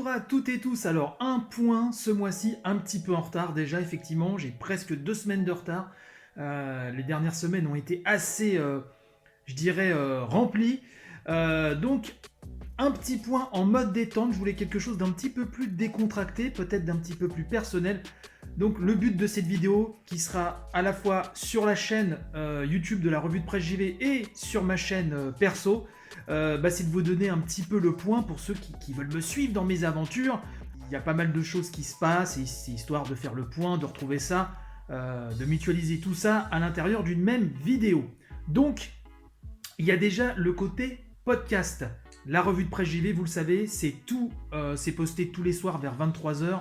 Bonjour à toutes et tous, alors un point ce mois-ci, un petit peu en retard déjà, effectivement, j'ai presque 2 semaines de retard. Les dernières semaines ont été assez, je dirais, remplies. Donc, un petit point en mode détente, je voulais quelque chose d'un petit peu plus décontracté, peut-être d'un petit peu plus personnel. Donc le but de cette vidéo, qui sera à la fois sur la chaîne YouTube de la revue de presse JV et sur ma chaîne perso, c'est de vous donner un petit peu le point pour ceux qui veulent me suivre dans mes aventures. Il y a pas mal de choses qui se passent, et c'est histoire de faire le point, de retrouver ça, de mutualiser tout ça à l'intérieur d'une même vidéo. Donc, il y a déjà le côté podcast. La revue de presse JV, vous le savez, c'est tout, c'est posté tous les soirs vers 23h.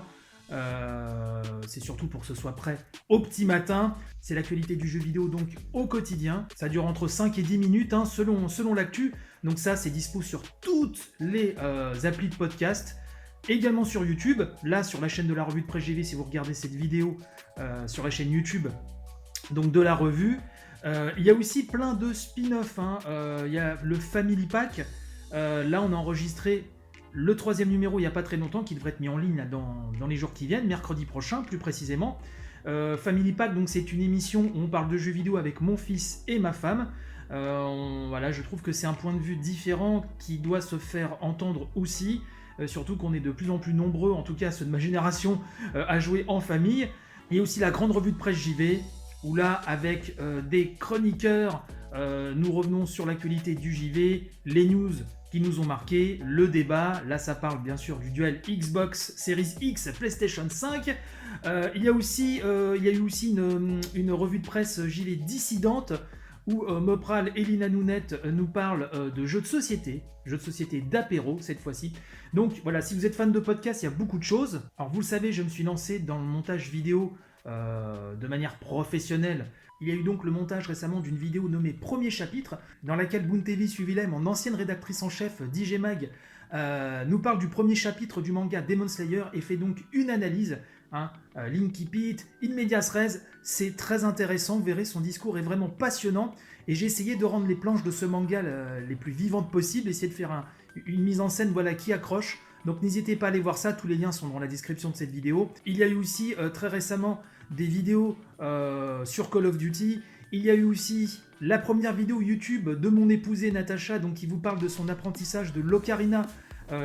C'est surtout pour que ce soit prêt au petit matin. C'est l'actualité du jeu vidéo donc au quotidien. Ça dure entre 5 et 10 minutes selon l'actu. Donc ça, c'est dispo sur toutes les applis de podcast. Également sur YouTube. Là, sur la chaîne de la revue de presse JV, si vous regardez cette vidéo sur la chaîne YouTube donc de la revue. Il y a aussi plein de spin-off. Il y a le Family Pack. Là, on a enregistré le 3e numéro il n'y a pas très longtemps, qui devrait être mis en ligne là, dans les jours qui viennent, mercredi prochain plus précisément. Family Pack, donc c'est une émission où on parle de jeux vidéo avec mon fils et ma femme. Voilà, je trouve que c'est un point de vue différent qui doit se faire entendre aussi, surtout qu'on est de plus en plus nombreux, en tout cas ceux de ma génération, à jouer en famille. Il y a aussi la grande revue de presse JV, où là, avec des chroniqueurs, nous revenons sur l'actualité du JV, les news qui nous ont marqué, le débat. Là, ça parle bien sûr du duel Xbox Series X, PlayStation 5. Il y a eu aussi une revue de presse JV dissidente, où Mopral et Lina Nounette nous parlent de jeux de société d'apéro cette fois-ci. Donc voilà, si vous êtes fan de podcast, il y a beaucoup de choses. Alors vous le savez, je me suis lancé dans le montage vidéo de manière professionnelle. Il y a eu donc le montage récemment d'une vidéo nommée Premier chapitre, dans laquelle Buntevi Suvilem, mon ancienne rédactrice en chef d'IG Mag, nous parle du premier chapitre du manga Demon Slayer et fait donc une analyse. Linky Pete, In Medias Res, c'est très intéressant, vous verrez, son discours est vraiment passionnant, et j'ai essayé de rendre les planches de ce manga les plus vivantes possibles, essayer de faire une mise en scène qui accroche. Donc n'hésitez pas à aller voir ça, tous les liens sont dans la description de cette vidéo. Il y a eu aussi très récemment des vidéos sur Call of Duty. Il y a eu aussi la première vidéo YouTube de mon épousée Natacha, donc qui vous parle de son apprentissage de l'ocarina.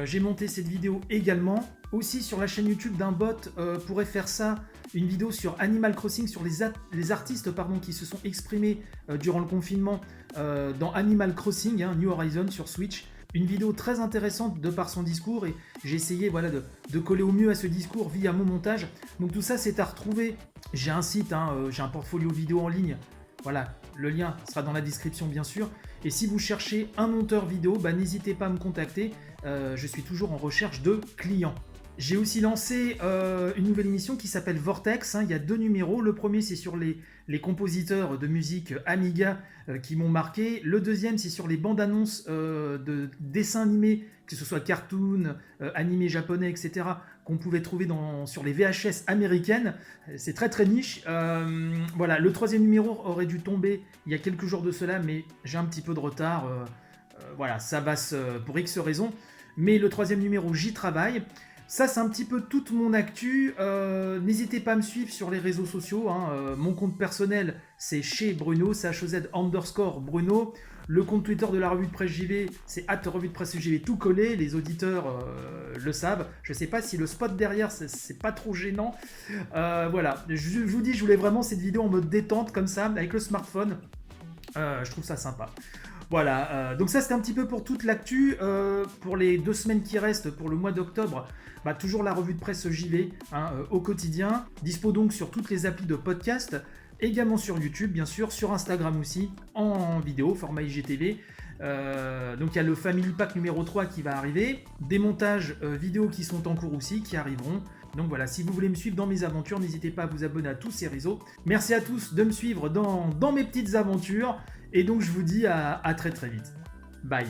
J'ai monté cette vidéo également. Aussi sur la chaîne YouTube d'un bot pourrait faire ça, une vidéo sur Animal Crossing, sur les artistes qui se sont exprimés durant le confinement dans Animal Crossing, New Horizon sur Switch. Une vidéo très intéressante de par son discours, et j'ai essayé de coller au mieux à ce discours via mon montage. Donc tout ça, c'est à retrouver. J'ai un site, j'ai un portfolio vidéo en ligne. Voilà, le lien sera dans la description bien sûr. Et si vous cherchez un monteur vidéo, n'hésitez pas à me contacter. Je suis toujours en recherche de clients. J'ai aussi lancé une nouvelle émission qui s'appelle Vortex. Il y a 2 numéros. Le premier, c'est sur les compositeurs de musique Amiga qui m'ont marqué. Le deuxième, c'est sur les bandes annonces de dessins animés, que ce soit cartoon, animés japonais, etc., qu'on pouvait trouver sur les VHS américaines. C'est très très niche. Voilà, le 3e numéro aurait dû tomber il y a quelques jours de cela, mais j'ai un petit peu de retard. Voilà, ça va pour X raisons. Mais le 3e numéro, j'y travaille. Ça, c'est un petit peu toute mon actu. N'hésitez pas à me suivre sur les réseaux sociaux. Mon compte personnel, c'est chez Bruno, CHEZ_Bruno. Le compte Twitter de la revue de presse JV, c'est @revue de presse JV tout collé. Les auditeurs le savent. Je ne sais pas si le spot derrière, c'est pas trop gênant. Voilà, je vous dis, je voulais vraiment cette vidéo en mode détente, comme ça, avec le smartphone. Je trouve ça sympa. Voilà, donc ça c'était un petit peu pour toute l'actu. Pour les 2 semaines qui restent, pour le mois d'octobre, toujours la revue de presse JV au quotidien. Dispo donc sur toutes les applis de podcast, également sur YouTube bien sûr, sur Instagram aussi, en vidéo, format IGTV. Donc il y a le Family Pack numéro 3 qui va arriver, des montages vidéo qui sont en cours aussi, qui arriveront. Donc voilà, si vous voulez me suivre dans mes aventures, n'hésitez pas à vous abonner à tous ces réseaux. Merci à tous de me suivre dans mes petites aventures. Et donc je vous dis à très très vite. Bye.